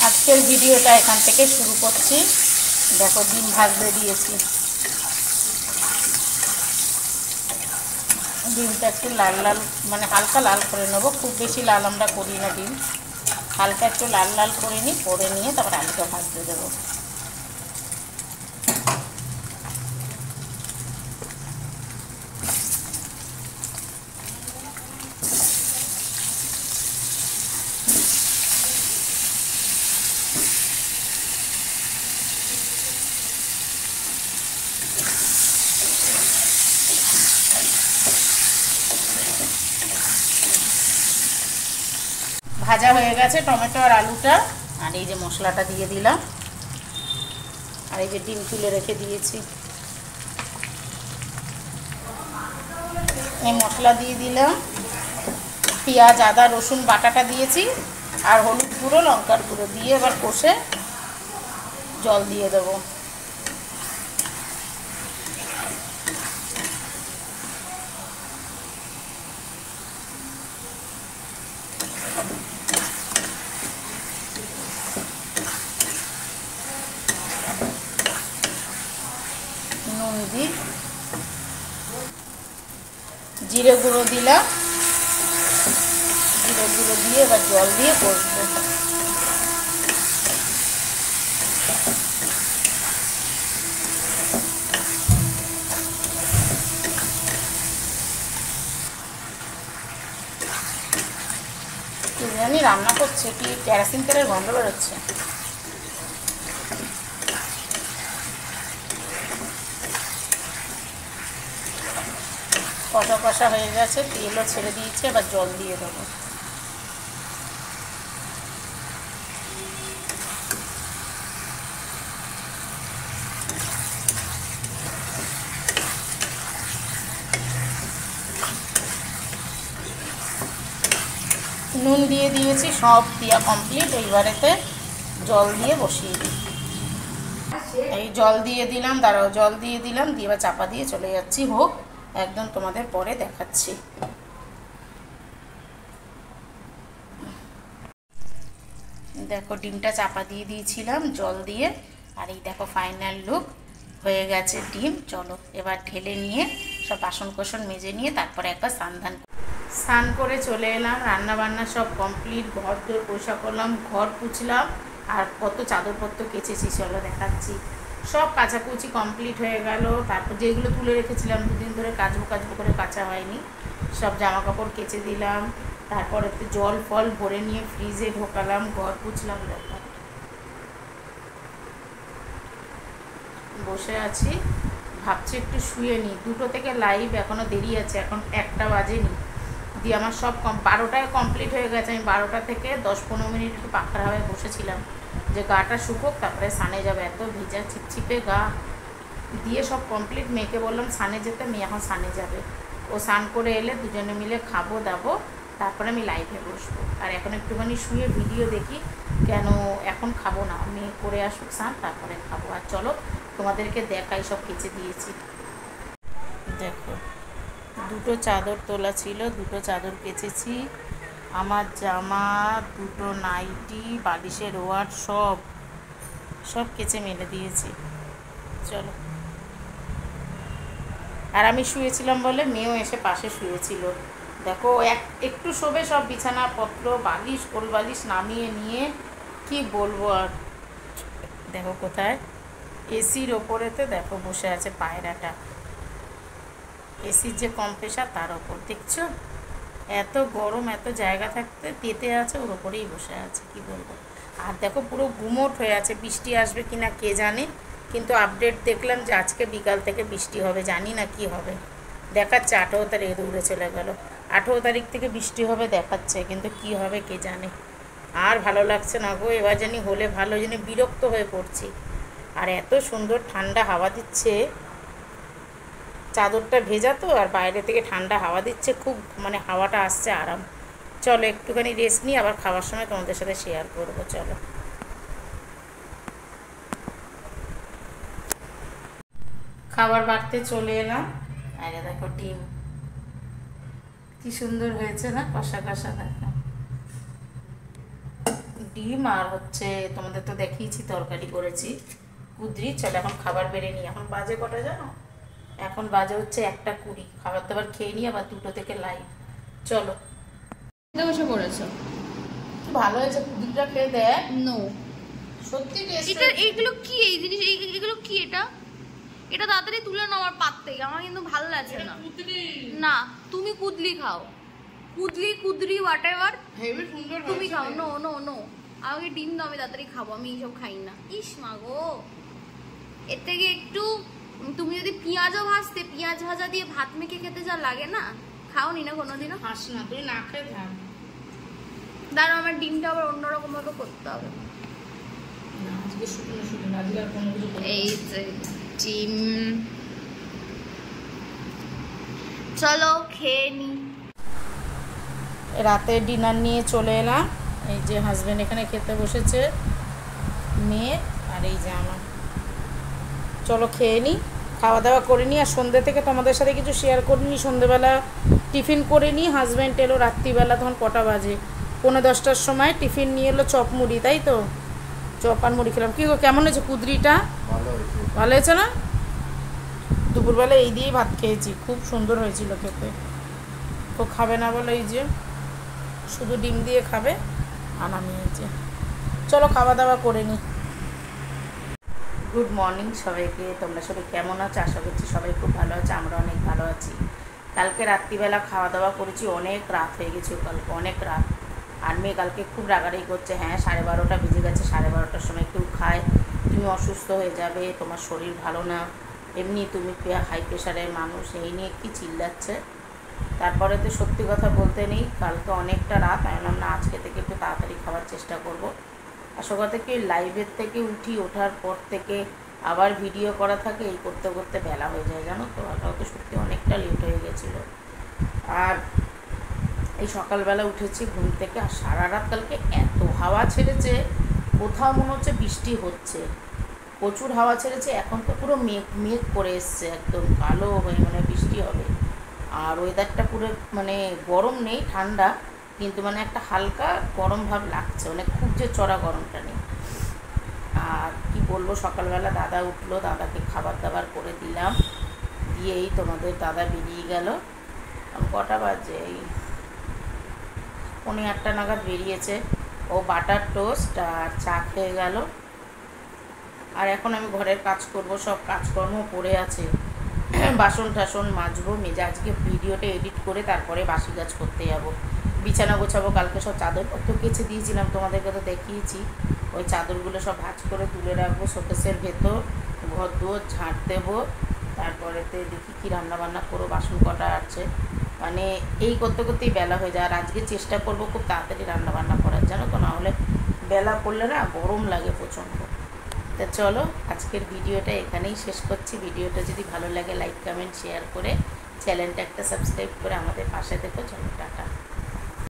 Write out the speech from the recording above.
আজকের ভিডিওটা এখান থেকে শুরু করছি। দেখো ডিম ভাজতে দিয়েছি। ডিমটা একটু লাল লাল মানে হালকা লাল করে নেবো, খুব বেশি লাল আমরা করি না ডিম, হালকা একটু লাল লাল করে নিই, করে নিয়ে তারপর আলুটা ভাজতে দেবো। ভাজা হয়ে গেছে টমেটো আর আলুটা, আর এই যে মশলাটা দিয়ে দিলাম, আর এই যে ডিম তুলে রেখে দিয়েছি, এই মশলা দিয়ে দিলাম, পেঁয়াজ আদা রসুন বাটাটা দিয়েছি, আর হলুদ গুঁড়ো লঙ্কার গুঁড়ো দিয়ে এবার কষে জল দিয়ে দেবো। নুন দিই, জিরে গুঁড়ো দিলাম, জিরে গুঁড়ো দিয়ে এবার জল দিয়ে কষবো। বিরিয়ানি রান্না করছে কি কেরোসিন তেলের গন্ধ বেরোচ্ছে। কষা কষা হয়ে গেছে, তেলও ছেড়ে দিয়েছে, এবার জল দিয়ে দেবো। নুন দিয়ে দিয়েছি, সব দেওয়া কমপ্লিট। এইবারেতে জল দিয়ে বসিয়ে দিই। এই জল দিয়ে দিলাম, দাঁড়াও, জল দিয়ে দিলাম, দিয়ে এবার চাপা দিয়ে চলে যাচ্ছি, হোক একদম তোমাদের পরে দেখাচ্ছি। দেখো ডিমটা চাপা দিয়ে দিয়েছিলাম জল দিয়ে, আর এই দেখো ফাইনাল লুক হয়ে গেছে ডিম। চলো এবার ঢেলে নিয়ে সব বাসন কোসন মেজে নিয়ে তারপরে একবার স্নান করে চলে এলাম। রান্না বান্না সব কমপ্লিট, ঘর দোর পরিষ্কার করলাম, ঘর পুছলাম, আর কত চাদরপত্র কেচেছি চলো দেখাচ্ছি। সব কাচাকুচি কমপ্লিট হয়ে গেল। তারপর যেগুলো তুলে রেখেছিলাম দুদিন ধরে কাচবো কাচবো করে কাচা হয়নি, সব জামা কাপড় কেচে দিলাম। তারপর একটু জল ফল ভরে নিয়ে ফ্রিজে ঢোকালাম, ঘর পুছলাম। দেখো বসে আছি, ভাবছি একটু শুয়ে নিই, 2টো থেকে লাইভ, এখনও দেরি আছে, এখন 1টা বাজেনি। দিয়ে আমার সব 12টায় কমপ্লিট হয়ে গেছে। আমি 12টা থেকে 10-15 মিনিট একটু পাখার হাওয়ায় বসেছিলাম যে গাটা শুকোক, তারপরে স্নানে যাবে, এত ভিজা ছিপছিপে গা। দিয়ে সব কমপ্লিট, মেয়েকে বললাম স্নানে যেতে, মেয়ে এখন স্নানে যাবে। ও স্নান করে এলে দুজনে মিলে খাবো দাবো, তারপরে আমি লাইভে বসবো। আর এখন একটুখানি শুয়ে ভিডিও দেখি, কেন এখন খাবো না, মেয়ে করে আসুক স্নান, তারপরে খাবো। আর চলো তোমাদেরকে দেখাই, সব কেচে দিয়েছি। দেখো 2টো চাদর তোলা ছিল, 2টো চাদর কেচেছি, আমার জামা, 2টো নাইটি, বালিশের ওয়ার সব কেচে মেলে দিয়েছি। চলো, আর আমি শুয়েছিলাম বলে মেয়েও এসে পাশে শুয়েছিল। দেখো একটু শোবে, সব বিছানাপত্র বালিশ কোল বালিশ নামিয়ে নিয়ে কি বলবো আর। দেখো কোথায়, এসির ওপরেতে দেখো বসে আছে পায়রাটা, এসির যে কম্প্রেসার তার ওপর, দেখছো এত গরম, এত জায়গা থাকতে পেতে আছে, ওর ওপরেই বসে আছে, কি বলবো। আর দেখো পুরো গুমোট হয়ে আছে, বৃষ্টি আসবে কি না কে জানে, কিন্তু আপডেট দেখলাম যে আজকে বিকাল থেকে বৃষ্টি হবে, জানি না কি হবে। দেখাচ্ছে 18 তারিখ, উড়ে চলে গেল, 18 তারিখ থেকে বৃষ্টি হবে দেখাচ্ছে, কিন্তু কি হবে কে জানে। আর ভালো লাগছে না গো, এবার জানি হলে ভালো, জানি বিরক্ত হয়ে পড়ছি। আর এত সুন্দর ঠান্ডা হাওয়া দিচ্ছে, চাদরটা ভেজা তো, আর বাইরে থেকে ঠান্ডা হাওয়া দিচ্ছে খুব, মানে হাওয়াটা আসছে আরাম। চলো একটুখানি রেস্ট নিই, আবার খাওয়ার সময় তোমাদের সাথে শেয়ার করবো। চলো খাবার বাড়তে চলে এলাম। আরে দেখো ডিম কি সুন্দর হয়েছে না, কষা কষা। দেখো ডিম আর হচ্ছে তোমাদের তো দেখিয়েছি তরকারি করেছি কুদরি। চলো এখন খাবার বেড়ে নিই। এখন বাজে কটা জানো? এখন বাজে হচ্ছে 1:20। খাবার দাবার খেয়ে নিই, আবার 2টো থেকে লাইভ। চলো। বসে পড়েছো? ভালো হয়েছে, কুদরিটা খেয়ে দেয়। নো, সত্যি এটা এইগুলো কি, এই জিনিস এগুলো কি? এটা তাড়াতাড়ি তুলে নাও আমার পাত থেকে, আমার কিন্তু ভালো লাগছে না। না, তুমি কুদলি খাও, কুদরি হোয়াট এভার তুমি খাও। নো নো নো, আমাকে ডিম দাও, আমি তাড়াতাড়ি খাবো। আমি এইসব খাই না। ইস মা গো, এর থেকে একটু তুমি যদি পেঁয়াজও ভাজতে, পেঁয়াজ ভাজা দিয়ে ভাত মেখে খেতে যা লাগে না, খাওনি না কোনোদিনও? খাস না তুই, না খেয়ে থাক। দাঁড়াও, আমার ডিমটা আবার অন্যরকম ভাবে করতে হবে। এই যে ডিম, চলো খেয়ে নি। রাতে ডিনার নিয়ে চলে এলাম। এই যে হাজব্যান্ড এখানে খেতে বসেছে, মেয়ে আর এই যে আমার। চলো খেয়ে নিই, খাওয়া দাওয়া করে নিই। আর সন্ধ্যে থেকে তোমাদের সাথে কিছু শেয়ার করিনি। সন্ধ্যেবেলা টিফিন করে নিই, হাজব্যান্ড এলো রাত্রিবেলা, তখন কটা বাজে, 9:45টার সময় টিফিন নিয়ে এলো, চপ মুড়ি, তাই তো চপ আর মুড়ি খেলাম। কী গো কেমন হয়েছে কুদরিটা? ভালো হয়েছে না? দুপুরবেলা এই দিয়েই ভাত খেয়েছি, খুব সুন্দর হয়েছিল খেতে। তো খাবে না বলে এই যে শুধু ডিম দিয়ে খাবে, আর আমি এই যে। চলো খাওয়া দাওয়া করে নিই। গুড মর্নিং সবাইকে। তোমরা সবাই কেমন আছো? আশা করছি সবাই খুব ভালো আছে, আমরা অনেক ভালো আছি। কালকে রাত্রিবেলা খাওয়া দাওয়া করেছি, অনেক রাত হয়ে গেছে কালকে, অনেক রাত। আর মেয়ে কালকে খুব রাগারাগি করছে। হ্যাঁ 12:30 বেজে গেছে, 12:30টার সময় কেউ খায়, তুমি অসুস্থ হয়ে যাবে, তোমার শরীর ভালো না, এমনি তুমি হাই প্রেশারের মানুষ, এই নিয়ে কি চিল্লাচ্ছে। তারপরে তো সত্যি কথা বলতে নেই, কালকে অনেকটা রাত। আমি বললাম না, আজকে থেকে একটু তাড়াতাড়ি খাওয়ার চেষ্টা করব। আসল কথা কি, লাইভের থেকে ওঠার পর থেকে আবার ভিডিও করা থাকে, এই করতে করতে বেলা হয়ে যায় জানো তো। আর কালকে সত্যি অনেকটা লেট হয়ে গেছিলো। আর এই সকালবেলা উঠেছি ঘুম থেকে, আর সারা রাত কালকে এত হাওয়া ছেড়েছে, কোথাও মনে হচ্ছে বৃষ্টি হচ্ছে, প্রচুর হাওয়া ছেড়েছে। এখন তো পুরো মেঘ মেঘ করে এসছে, একদম কালো হয়ে, মানে বৃষ্টি হবে। আর ওয়েদারটা পুরো মানে গরম নেই, ঠান্ডা, কিন্তু মানে একটা হালকা গরম ভাব লাগছে, মানে খুব যে চড়া গরমটা নেই। আর কি বলবো, সকালবেলা দাদা উঠলো, দাদাকে খাবার দাবার করে দিলাম, দিয়েই তোমাদের দাদা বেরিয়ে গেল। কটা বাজে, এই 7:45 নাগাদ বেরিয়েছে। ও বাটার টোস্ট আর চা খেয়ে গেল। আর এখন আমি ঘরের কাজ করব, সব কাজকর্ম পড়ে আছে, বাসন টাসন মাজবো, মেজে আজকে ভিডিওটা এডিট করে তারপরে বাসি কাজ করতে যাব। বিছানা গোছাবো, কালকে সব চাদরপত্র কেচে দিয়েছিলাম, তোমাদেরকে তো দেখিয়েছি। ওই চাদরগুলো সব ভাঁজ করে তুলে রাখবো শোকেসের ভেতর, ঘর দুয়ার ঝাঁট দেবো। তারপরেতে দেখি কী রান্নাবান্না করো, বাসন কটা আছে, মানে এই করতে করতেই বেলা হয়ে যায়। আর আজকে চেষ্টা করবো খুব তাড়াতাড়ি রান্নাবান্না করার, জানো তো, নাহলে বেলা পড়লে না গরম লাগে প্রচণ্ড। তা চলো আজকের ভিডিওটা এখানেই শেষ করছি। ভিডিওটা যদি ভালো লাগে লাইক কমেন্ট শেয়ার করে চ্যানেলটা একটা সাবস্ক্রাইব করে আমাদের পাশে দেখো। চলো টাটা।